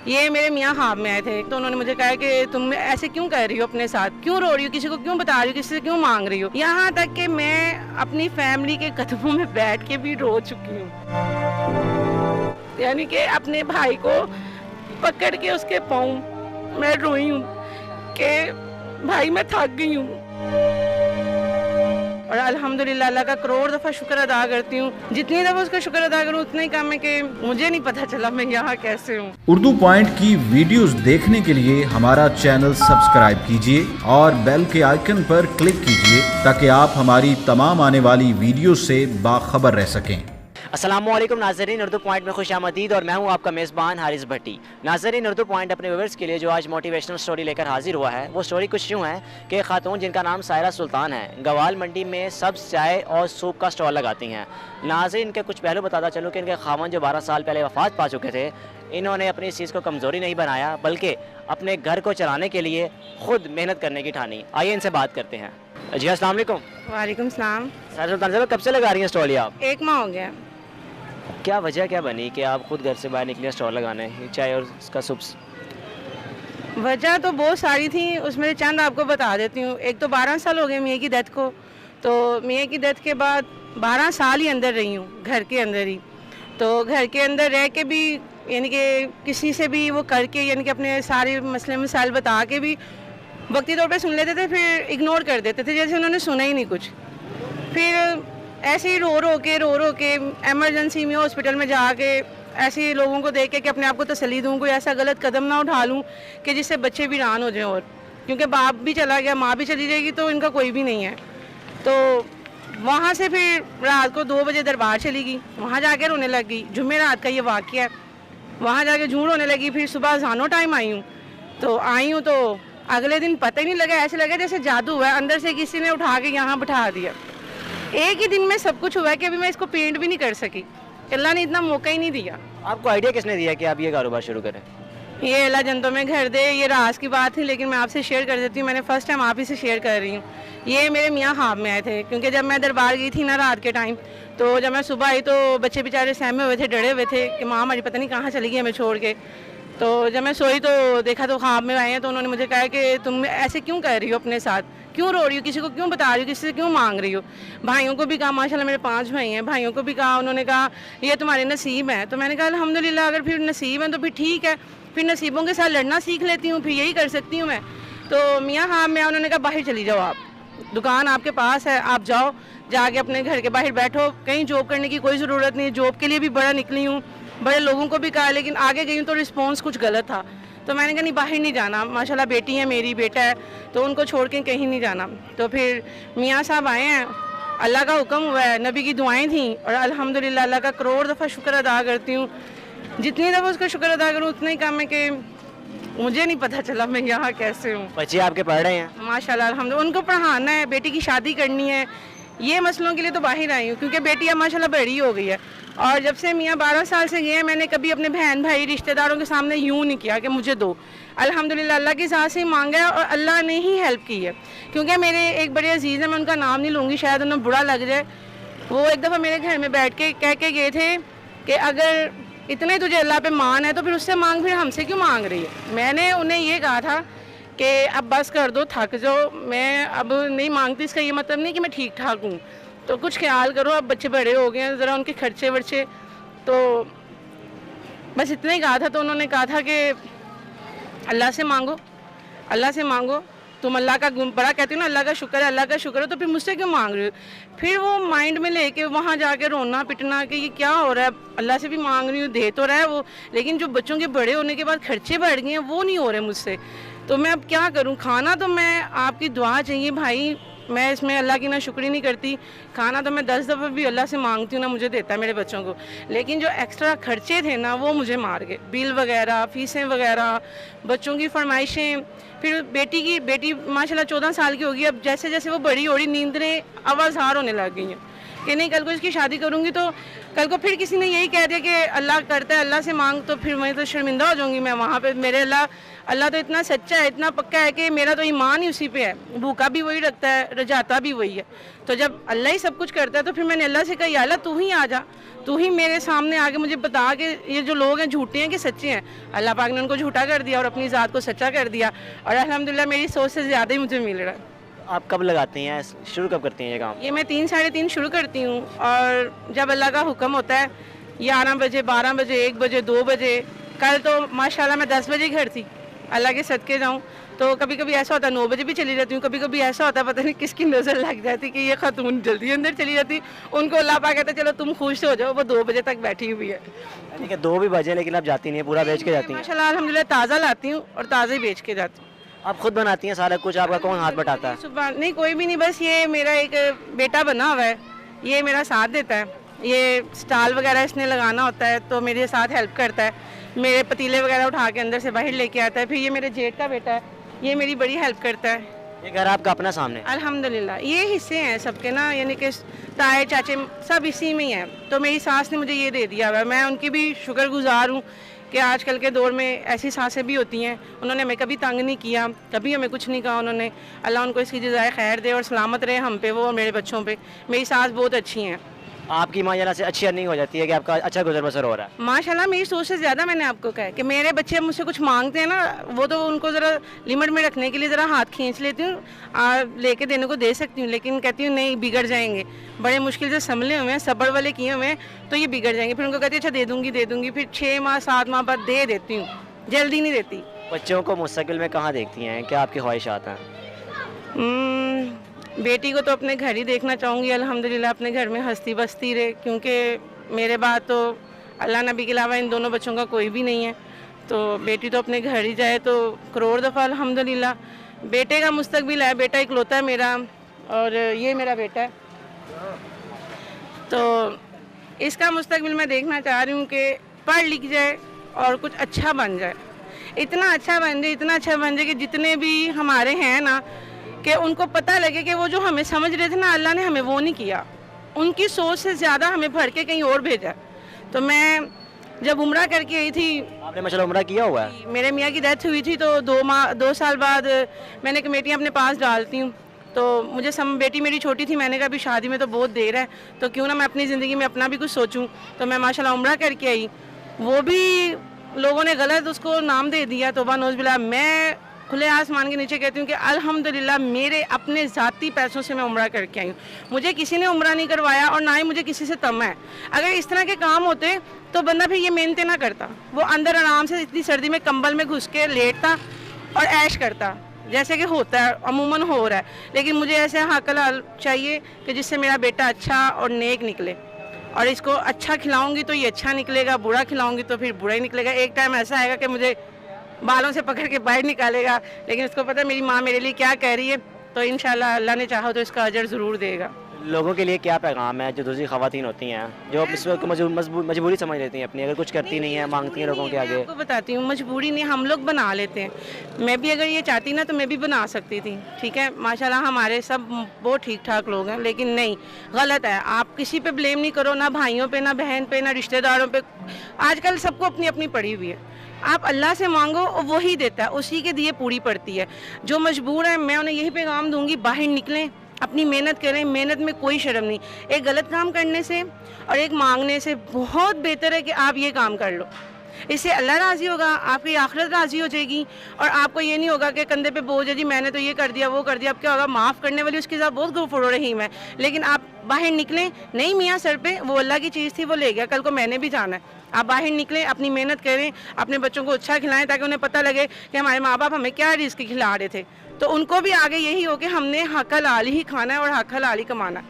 یہ میرے میاں خواب میں آئے تھے تو انہوں نے مجھے کہا کہ تم ایسے کیوں کر رہی ہو اپنے ساتھ، کیوں رو رہی ہو، کسی کو کیوں بتا رہی ہو، کسی سے کیوں مانگ رہی ہو. یہاں تک کہ میں اپنی فیملی کے قدموں میں بیٹھ کے بھی رو چکی ہوں، یعنی کہ اپنے بھائی کو پکڑ کے اس کے پاؤں میں روئی ہوں کہ بھائی میں تھک گئی ہوں. اور الحمدللہ اللہ کا کروڑ دفعہ شکر ادا کرتی ہوں. جتنی دفعہ اس کا شکر ادا کروں اتنا ہی کم ہے کہ مجھے نہیں پتہ چلا میں یہاں کیسے ہوں. اردو پوائنٹ کی ویڈیوز دیکھنے کے لیے ہمارا چینل سبسکرائب کیجیے اور بیل کے آئیکن پر کلک کیجیے تاکہ آپ ہماری تمام آنے والی ویڈیوز سے باخبر رہ سکیں. السلام علیکم ناظرین، اردو پوائنٹ میں خوش آمدید اور میں ہوں آپ کا میزبان حارث بھٹی. ناظرین، اردو پوائنٹ اپنے ویورز کے لیے جو آج موٹیویشنل سٹوری لے کر حاضر ہوا ہے وہ سٹوری کچھ یوں ہے کہ ایک خاتون جن کا نام سائرہ سلطان ہے گوال منڈی میں سبز چائے اور سوپ کا سٹال لگاتی ہیں. ناظرین، ان کے کچھ پہلو بتاتا چلوں کہ ان کے خاوند جو 12 سال پہلے وفات پا چکے تھے، انہوں نے اپنی اس چیز کو کمزوری نہیں بنایا بلکہ اپنے گھر کو چلانے کے لیے خود محنت کرنے کی ٹھانی. آئیے ان سے بات کرتے ہیں. جی السلام علیکم. وعلیکم السلام. سائرہ سلطان صاحب کب سے لگا رہی ہیں سٹال آپ؟ 1 ماہ ہو گیا. کیا وجہ کیا بنی کہ آپ خود گھر سے باہر نکلے اسٹال لگانے چائے اور اس کا سوپس؟ وجہ تو بہت ساری تھیں، اس میں چند آپ کو بتا دیتی ہوں. ایک تو 12 سال ہو گئے میاں کی ڈیتھ کو، تو میاں کی ڈیتھ کے بعد 12 سال ہی اندر رہی ہوں، گھر کے اندر ہی. تو گھر کے اندر رہ کے بھی یعنی کہ کسی سے بھی وہ کر کے یعنی کہ اپنے سارے مسئلے مسائل بتا کے بھی وقتی طور پہ سن لیتے تھے، پھر اگنور کر دیتے تھے جیسے انہوں نے سنا ہی نہیں کچھ. پھر ایسے ہی رو رو کے ایمرجنسی میں ہاسپٹل میں جا کے ایسے ہی لوگوں کو دیکھ کے کہ اپنے آپ کو تسلی دوں، کوئی ایسا غلط قدم نہ اٹھا لوں کہ جس سے بچے بھی ویران ہو جائیں. اور کیونکہ باپ بھی چلا گیا، ماں بھی چلی جائے گی تو ان کا کوئی بھی نہیں ہے. تو وہاں سے پھر رات کو 2 بجے دربار چلی گئی، وہاں جا کے رونے لگ گئی. جمعہ رات کا یہ واقعہ ہے. وہاں جا کے جھوٹ رونے لگی. پھر صبح اذانوں ٹائم آئی ہوں تو اگلے دن پتہ ہی نہیں لگا، ایسے لگا جیسے جادو ہوا ہے، اندر سے کسی نے اٹھا کے یہاں بٹھا دیا. ایک ہی دن میں سب کچھ ہوا ہے کہ ابھی میں اس کو پینٹ بھی نہیں کر سکی. اللہ نے اتنا موقع ہی نہیں دیا. آپ کو آئیڈیا کس نے دیا کہ آپ یہ کاروبار شروع کریں؟ یہ اللہ جنتوں میں گھر دے، یہ راز کی بات تھی لیکن میں آپ سے شیئر کر دیتی ہوں. میں نے فرسٹ ٹائم آپ ہی سے شیئر کر رہی ہوں. یہ میرے میاں خواب میں آئے تھے کیونکہ جب میں دربار گئی تھی نا رات کے ٹائم، تو جب میں صبح آئی تو بچے بیچارے سہمے ہوئے تھے، ڈرے ہوئے تھے کہ ماں ہماری پتہ نہیں کہاں چلی گئی ہمیں چھوڑ کے. تو جب میں سوئی تو دیکھا تو خواب میں آئے ہیں. تو انہوں نے مجھے کہا کہ تم ایسے کیوں کر رہی ہو اپنے ساتھ، کیوں رو رہی ہو، کسی کو کیوں بتا رہی ہو، کسی سے کیوں مانگ رہی ہو. بھائیوں کو بھی کہا، ماشاءاللہ میرے 5 بھائی ہیں، بھائیوں کو بھی کہا. انہوں نے کہا یہ تمہارے نصیب ہیں. تو میں نے کہا الحمدللہ اگر پھر نصیب ہیں تو پھر ٹھیک ہے، پھر نصیبوں کے ساتھ لڑنا سیکھ لیتی ہوں، پھر یہی کر سکتی ہوں میں. تو میاں ہاں میں انہوں نے کہا باہر چلی جاؤ، آپ دکان آپ کے پاس ہے، آپ جاؤ جا کے اپنے گھر کے باہر بیٹھو، کہیں جاب کرنے کی کوئی ضرورت نہیں. جاب کے لیے بھی بڑا نکلی ہوں، بڑے لوگوں کو بھی کہا لیکن آگے گئی ہوں تو رسپانس کچھ غلط تھا. تو میں نے کہا نہیں باہر نہیں جانا، ماشاءاللہ بیٹی ہے میری، بیٹا ہے، تو ان کو چھوڑ کے کہیں نہیں جانا. تو پھر میاں صاحب آئے ہیں، اللہ کا حکم ہوا ہے، نبی کی دعائیں تھیں اور الحمدللہ اللہ کا کروڑ دفعہ شکر ادا کرتی ہوں. جتنی دفعہ اس کا شکر ادا کروں اتنا ہی کم ہے کہ مجھے نہیں پتہ چلا میں یہاں کیسے ہوں. بچے آپ کے پڑھ رہے ہیں؟ ماشاءاللہ الحمدللہ. ان کو پڑھانا ہے، بیٹی کی شادی کرنی ہے، یہ مسئلوں کے لیے تو باہر آئی ہوں کیونکہ بیٹی اب ماشاءاللہ بڑی ہو گئی ہے. اور جب سے میاں 12 سال سے گئے ہیں میں نے کبھی اپنے بہن بھائی رشتہ داروں کے سامنے یوں نہیں کیا کہ مجھے دو. الحمدللہ اللہ کی ذات سے ہی مانگا ہے اور اللہ نے ہی ہیلپ کی ہے. کیونکہ میرے ایک بڑے عزیز ہیں، میں ان کا نام نہیں لوں گی شاید انہیں برا لگ جائے، وہ ایک دفعہ میرے گھر میں بیٹھ کے کہہ کے گئے تھے کہ اگر اتنے تجھے اللہ پہ مان ہے تو پھر اس سے مانگ، پھر ہم سے کیوں مانگ رہی ہے. میں نے انہیں یہ کہا تھا کہ اب بس کر دو، تھک جاؤ، میں اب نہیں مانگتی. اس کا یہ مطلب نہیں کہ میں ٹھیک ٹھاک ہوں، تو کچھ خیال کرو، اب بچے بڑے ہو گئے ہیں، ذرا ان کے خرچے ورچے. تو بس اتنا ہی کہا تھا. تو انہوں نے کہا تھا کہ اللہ سے مانگو، اللہ سے مانگو. تم اللہ کا بڑا کہتی ہو نا، اللہ کا شکر ہے، اللہ کا شکر ہے، تو پھر مجھ سے کیوں مانگ رہی ہو. پھر وہ مائنڈ میں لے کے وہاں جا کے رونا پٹنا کہ یہ کیا ہو رہا ہے، اللہ سے بھی مانگ رہی ہوں، دے تو رہا ہے وہ، لیکن جو بچوں کے بڑے ہونے کے بعد خرچے بڑھ گئے ہیں وہ نہیں ہو رہے مجھ سے. تو میں اب کیا کروں. کھانا تو میں آپ کی دعا چاہیے بھائی، میں اس میں اللہ کی نہ شکری نہیں کرتی. کھانا تو میں 10 دفعہ بھی اللہ سے مانگتی ہوں، نہ مجھے دیتا ہے میرے بچوں کو. لیکن جو ایکسٹرا خرچے تھے نا وہ مجھے مار گئے، بل وغیرہ، فیسیں وغیرہ، بچوں کی فرمائشیں. پھر بیٹی ماشاءاللہ 14 سال کی ہوگی. اب جیسے جیسے وہ بڑی ہو رہی نیندیں آوازار ہونے لگ گئی ہیں. کہ نہیں کل کو اس کی شادی کروں گی تو کل کو پھر کسی نے یہی کہہ دیا کہ اللہ کرتا ہے اللہ سے مانگ، تو پھر میں تو شرمندہ ہو جاؤں گی میں وہاں پہ. میرے اللہ تو اتنا سچا ہے، اتنا پکا ہے کہ میرا تو ایمان ہی اسی پہ ہے. بھوکا بھی وہی رکھتا ہے، رجاتا بھی وہی ہے. تو جب اللہ ہی سب کچھ کرتا ہے تو پھر میں نے اللہ سے کہا یا اللہ تو ہی آ جا، تو ہی میرے سامنے آ کے مجھے بتا کہ یہ جو لوگ ہیں جھوٹے ہیں کہ سچے ہیں. اللہ پاک نے ان کو جھوٹا کر دیا اور اپنی ذات کو سچا کر دیا، اور الحمدللہ میری سوچ سے زیادہ ہی مجھے مل رہا ہے. آپ کب لگاتی ہیں، شروع کب کرتی ہیں یہ کام؟ یہ میں 3 ساڑھے 3 شروع کرتی ہوں، اور جب اللہ کا حکم ہوتا ہے 11 بجے 12 بجے 1 بجے 2 بجے. کل تو ماشاءاللہ میں 10 بجے گھر تھی، اللہ کے صدقے جاؤں. تو کبھی کبھی ایسا ہوتا ہے 9 بجے بھی چلی جاتی ہوں، کبھی کبھی ایسا ہوتا ہے پتہ نہیں کس کی نظر لگ جاتی کہ یہ خاتون جلدی اندر چلی جاتی، ان کو اللہ پاک کہتا ہے چلو تم خوش ہو جاؤ، وہ 2 بجے تک بیٹھی ہوئی ہے. یعنی کہ 2 بھی بجے لیکن آپ جاتی نہیں، پورا بیچ کے جاتی ہیں؟ ماشاءاللہ الحمدللہ تازہ لاتی ہوں اور تازہ ہی بیچ کے جاتی ہوں. آپ خود بناتی ہیں سارا کچھ؟ آپ کا کون ہاتھ بٹاتا ہے؟ صبح نہیں کوئی بھی نہیں، بس یہ میرا ایک بیٹا بنا ہوا ہے، یہ میرا ساتھ دیتا ہے. یہ سٹال وغیرہ اس نے لگانا ہوتا ہے تو میرے ساتھ ہیلپ کرتا ہے، میرے پتیلے وغیرہ اٹھا کے اندر سے باہر لے کے آتا ہے. پھر یہ میرے جیٹ کا بیٹا ہے، یہ میری بڑی ہیلپ کرتا ہے. یہ گھر آپ کا اپنا سامنے؟ الحمدللہ یہ حصے ہیں سب کے نا، یعنی کہ تائے چاچے سب اسی میں ہی ہیں. تو میری ساس نے مجھے یہ دے دیا ہوا ہے، میں ان کی بھی شکر گزار ہوں کہ آج کل کے دور میں ایسی ساسیں بھی ہوتی ہیں. انہوں نے ہمیں کبھی تنگ نہیں کیا، کبھی ہمیں کچھ نہیں کہا انہوں نے. اللہ ان کو اس کی جزائے خیر دے اور سلامت رہے ہم پہ وہ اور میرے بچوں پہ. میری ساس بہت اچھی ہیں. آپ کی ماں ذرا سے اچھی ارننگ ہو جاتی ہے کہ آپ کا اچھا گزر بسر ہو رہا ہے؟ ماشاءاللہ میری سوچ سے زیادہ میں نے آپ کو کہا ہے کہ میرے بچے مجھ سے کچھ مانگتے ہیں نا، وہ تو ان کو ذرا لمٹ میں رکھنے کے لیے ذرا ہاتھ کھینچ لیتی ہوں، لے کے دینے کو دے سکتی ہوں، لیکن کہتی ہوں نہیں بگڑ جائیں گے. بڑے مشکل سے سنبھلے ہوئے ہیں، صبر والے کیے ہوئے ہیں، تو یہ بگڑ جائیں گے. پھر ان کو کہتی ہے اچھا دے دوں گی. پھر 6 ماہ 7 ماہ بعد دے دیتی ہوں، جلدی نہیں دیتی. بچوں کو مستقبل میں کہاں دیکھتی ہیں؟ کیا آپ کی خواہشات ہیں؟ بیٹی کو تو اپنے گھر ہی دیکھنا چاہوں گی، الحمدللہ اپنے گھر میں ہستی بستی رہے، کیونکہ میرے بعد تو اللہ نبی کے علاوہ ان دونوں بچوں کا کوئی بھی نہیں ہے. تو بیٹی تو اپنے گھر ہی جائے تو کروڑ دفعہ الحمدللہ. بیٹے کا مستقبل ہے، بیٹا اکلوتا ہے میرا، اور یہ میرا بیٹا ہے. تو اس کا مستقبل میں دیکھنا چاہ رہی ہوں کہ پڑھ لکھ جائے اور کچھ اچھا بن جائے. اتنا اچھا بن جائے کہ جتنے بھی ہمارے ہیں نا کہ ان کو پتہ لگے کہ وہ جو ہمیں سمجھ رہے تھے نا اللہ نے ہمیں وہ نہیں کیا، ان کی سوچ سے زیادہ ہمیں بھر کے کہیں اور بھیجا. تو میں جب عمرہ کر کے آئی تھی، آپ نے ماشاءاللہ عمرہ کیا ہوا ہے؟ میرے میاں کی ڈیتھ ہوئی تھی تو 2 سال بعد میں نے کمیٹیاں اپنے پاس ڈالتی ہوں. تو مجھے بیٹی میری چھوٹی تھی، میں نے کہا ابھی شادی میں تو بہت دیر ہے، تو کیوں نہ میں اپنی زندگی میں اپنا بھی کچھ سوچوں. تو میں ماشاءاللہ عمرہ کر کے آئی. وہ بھی لوگوں نے غلط اس کو نام دے دیا، توبہ نوز باللہ. میں کھلے آسمان کے نیچے کہتی ہوں کہ الحمدللہ میرے اپنے ذاتی پیسوں سے میں عمرہ کر کے آئی ہوں. مجھے کسی نے عمرہ نہیں کروایا اور نہ ہی مجھے کسی سے طمع ہے. اگر اس طرح کے کام ہوتے تو بندہ پھر یہ محنتیں نہ کرتا، وہ اندر آرام سے اتنی سردی میں کمبل میں گھس کے لیٹتا اور عیش کرتا جیسے کہ ہوتا ہے عموماً ہو رہا ہے. لیکن مجھے ایسے حق حلال چاہیے کہ جس سے میرا بیٹا اچھا اور نیک نکلے، اور اس کو اچھا کھلاؤں گی تو یہ اچھا نکلے گا، برا کھلاؤں گی تو پھر برا ہی نکلے گا. ایک ٹائم ایسا آئے گا کہ مجھے بالوں سے پکڑ کے باہر نکالے گا، لیکن اس کو پتہ ہے میری ماں میرے لیے کیا کہہ رہی ہے. تو انشاءاللہ اللہ نے چاہا تو اس کا اجر ضرور دے گا. لوگوں کے لیے کیا پیغام ہے جو دوسری خواتین ہوتی ہیں جو اس وقت مجبوری سمجھ لیتی ہیں اپنی، اگر کچھ کرتی نہیں ہیں، مانگتی ہیں لوگوں کے آگے؟ میں آپ کو بتاتی ہوں، مجبوری نہیں، ہم لوگ بنا لیتے ہیں. میں بھی اگر یہ چاہتی نا تو میں بھی بنا سکتی تھی، ٹھیک ہے. ماشاءاللہ ہمارے سب بہت ٹھیک ٹھاک لوگ ہیں، لیکن نہیں، غلط ہے. آپ کسی پہ بلیم نہیں کرو، نہ بھائیوں پہ، نہ بہن پہ، نہ رشتہ داروں پہ. آج کل سب کو اپنی اپنی پڑی ہوئی ہے. آپ اللہ سے مانگو وہی دیتا ہے، اسی کے دیے پوری پڑتی ہے. جو مجبور ہیں میں انہیں یہی پیغام دوں گی، باہر نکلیں، اپنی محنت کریں. محنت میں کوئی شرم نہیں. ایک غلط کام کرنے سے اور ایک مانگنے سے بہت بہتر ہے کہ آپ یہ کام کر لو. اس سے اللہ راضی ہوگا، آپ کی آخرت راضی ہو جائے گی، اور آپ کو یہ نہیں ہوگا کہ کندھے پہ بوجھ ہے جی میں نے تو یہ کر دیا وہ کر دیا. اب کیا ہوگا، معاف کرنے والی اس کے ساتھ بہت غفور رحیم ہے. لیکن آپ باہر نکلیں، نہیں میاں سر پہ وہ اللہ کی چیز تھی وہ لے گیا، کل کو میں نے بھی جانا ہے. آپ باہر نکلیں، اپنی محنت کریں، اپنے بچوں کو اچھا کھلائیں تاکہ انہیں پتہ لگے کہ ہمارے ماں باپ ہمیں کیا رزق کھلا رہے تھے. تو ان کو بھی آگے یہی ہو کہ ہم نے حق حلال ہی کھانا ہے اور حق حلال ہی کمانا.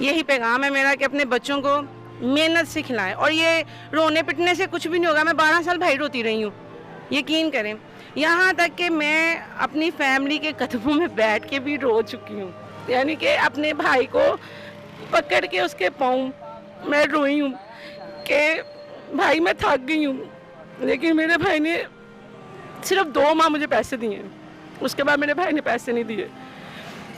یہی پیغام ہے میرا کہ اپنے بچوں کو محنت سے کھلائیں. اور یہ رونے پٹنے سے کچھ بھی نہیں ہوگا. میں 12 سال بھائی روتی رہی ہوں، یقین کریں. یہاں تک کہ میں اپنی فیملی کے قدموں میں بیٹھ کے بھی رو چکی ہوں. یعنی کہ اپنے بھائی کو پکڑ کے اس کے پاؤں میں روئی ہوں کہ بھائی میں تھک گئی ہوں. لیکن میرے بھائی نے صرف 2 ماہ مجھے پیسے دیے ہیں، اس کے بعد میرے بھائی نے پیسے نہیں دیے.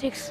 6